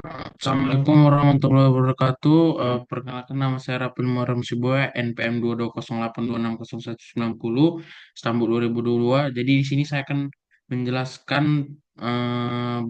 Assalamualaikum warahmatullahi wabarakatuh. Perkenalkan nama saya Rapin Muharrem Siboya, NPM 2208260190, Istanbul 2022. Jadi di sini saya akan menjelaskan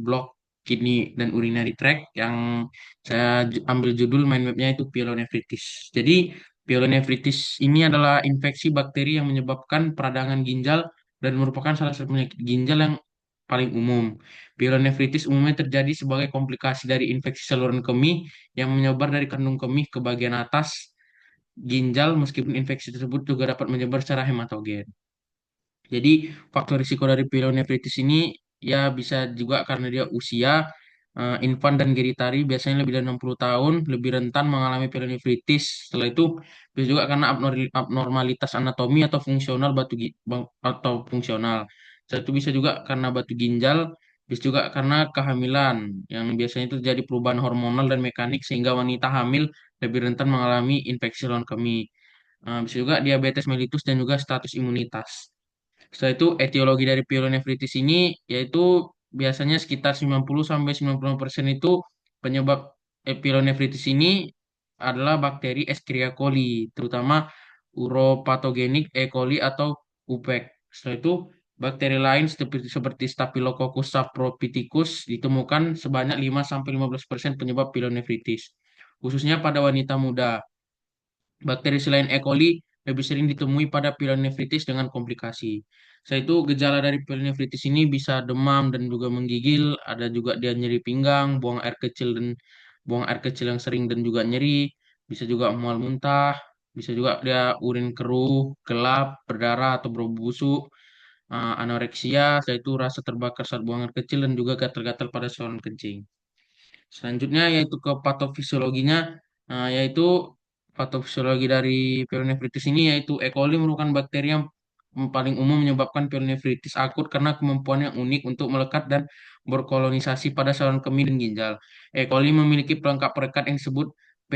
blok kidney dan urinary tract yang saya ambil judul mind mapnya itu pyelonephritis. Jadi pyelonephritis ini adalah infeksi bakteri yang menyebabkan peradangan ginjal dan merupakan salah satu penyakit ginjal yang paling umum. Pyelonephritis umumnya terjadi sebagai komplikasi dari infeksi saluran kemih yang menyebar dari kandung kemih ke bagian atas ginjal, meskipun infeksi tersebut juga dapat menyebar secara hematogen. Jadi faktor risiko dari pyelonephritis ini ya bisa juga karena dia usia, infan dan geritari biasanya lebih dari 60 tahun lebih rentan mengalami pyelonephritis. Setelah itu bisa juga karena abnormalitas anatomi atau fungsional atau fungsional. Setelah itu bisa juga karena batu ginjal, bisa juga karena kehamilan yang biasanya itu terjadi perubahan hormonal dan mekanik sehingga wanita hamil lebih rentan mengalami infeksi saluran kemih. Bisa juga diabetes mellitus dan juga status imunitas. Setelah itu etiologi dari pyelonephritis ini yaitu biasanya sekitar 90 sampai 90% itu penyebab pyelonephritis ini adalah bakteri Escherichia coli, terutama uropathogenik E. coli atau UPEC. Setelah itu bakteri lain seperti Staphylococcus saprophyticus ditemukan sebanyak 5 sampai 15% penyebab pyelonephritis, khususnya pada wanita muda. Bakteri selain E. coli lebih sering ditemui pada pyelonephritis dengan komplikasi. Selain itu, gejala dari pyelonephritis ini bisa demam dan juga menggigil, ada juga dia nyeri pinggang, buang air kecil yang sering dan juga nyeri, bisa juga mual muntah, bisa juga dia urin keruh, gelap, berdarah atau bau busuk, anoreksia, setelah itu rasa terbakar saat buang air kecil dan juga gatal-gatal pada saluran kencing. Selanjutnya yaitu ke patofisiologinya, yaitu patofisiologi dari pyelonephritis ini yaitu E. coli merupakan bakteri yang paling umum menyebabkan pyelonephritis akut karena kemampuan yang unik untuk melekat dan berkolonisasi pada saluran kemih dan ginjal. E. coli memiliki pelengkap perekat yang disebut P.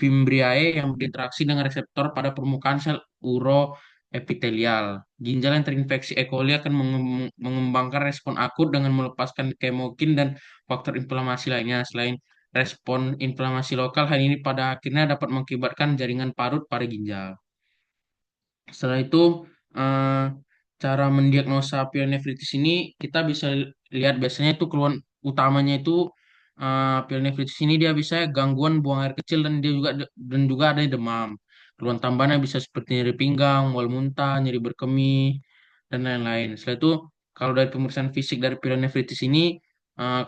fimbriae yang berinteraksi dengan reseptor pada permukaan sel uroepitelial. Ginjal yang terinfeksi E. coli akan mengembangkan respon akut dengan melepaskan kemokin dan faktor inflamasi lainnya. Selain respon inflamasi lokal, hal ini pada akhirnya dapat mengakibatkan jaringan parut pada ginjal. Setelah itu, eh, cara mendiagnosa pyelonephritis ini kita bisa lihat biasanya itu keluhan utamanya itu pyelonephritis ini dia bisa gangguan buang air kecil dan juga ada demam. Keluhan tambahannya bisa seperti nyeri pinggang, mual muntah, nyeri berkemih, dan lain-lain. Setelah itu, kalau dari pemeriksaan fisik dari pyelonephritis ini,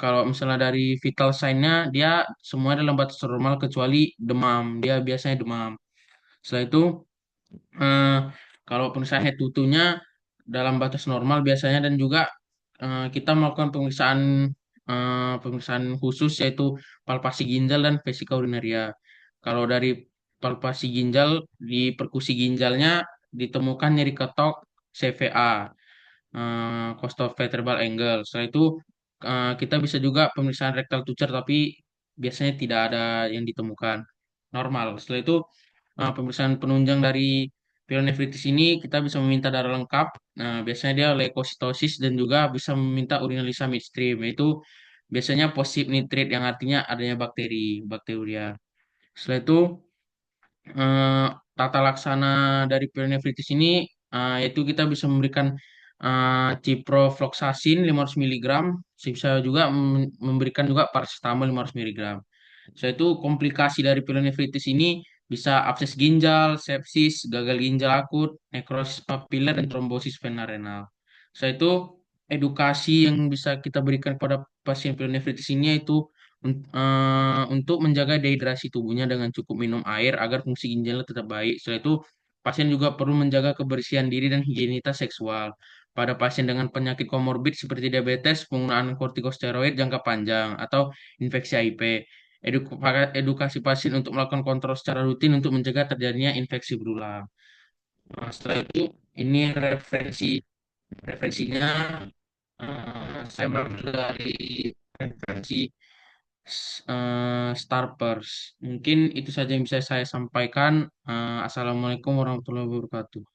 kalau misalnya dari vital sign-nya, dia semua dalam batas normal kecuali demam. Dia biasanya demam. Setelah itu, eh, kalau pemeriksaan head to-nya dalam batas normal biasanya dan juga kita melakukan pemeriksaan khusus yaitu palpasi ginjal dan vesika urinaria. Kalau dari palpasi ginjal di perkusi ginjalnya ditemukan nyeri ketok CVA, costovertebral angle. Setelah itu kita bisa juga pemeriksaan rectal suture tapi biasanya tidak ada yang ditemukan normal. Setelah itu pemeriksaan penunjang dari pyelonephritis ini kita bisa meminta darah lengkap. Nah, biasanya dia leukositosis dan juga bisa meminta urinalisa midstream, yaitu biasanya positif nitrit yang artinya adanya bakteria. Setelah itu eh, tata laksana dari pyelonephritis ini yaitu kita bisa memberikan ciprofloxacin 500 mg, bisa juga memberikan juga paracetamol 500 mg. Setelah itu komplikasi dari pyelonephritis ini bisa abses ginjal, sepsis, gagal ginjal akut, nekrosis papiler, dan trombosis vena renal. Setelah itu edukasi yang bisa kita berikan kepada pasien pyelonephritis ini yaitu untuk menjaga dehidrasi tubuhnya dengan cukup minum air agar fungsi ginjalnya tetap baik. Setelah itu pasien juga perlu menjaga kebersihan diri dan higienitas seksual. Pada pasien dengan penyakit komorbid seperti diabetes, penggunaan kortikosteroid jangka panjang atau infeksi HIV. Edukasi pasien untuk melakukan kontrol secara rutin untuk mencegah terjadinya infeksi berulang. Nah, setelah itu ini referensinya saya berambil dari referensi Starpers. Mungkin itu saja yang bisa saya sampaikan. Assalamualaikum warahmatullahi wabarakatuh.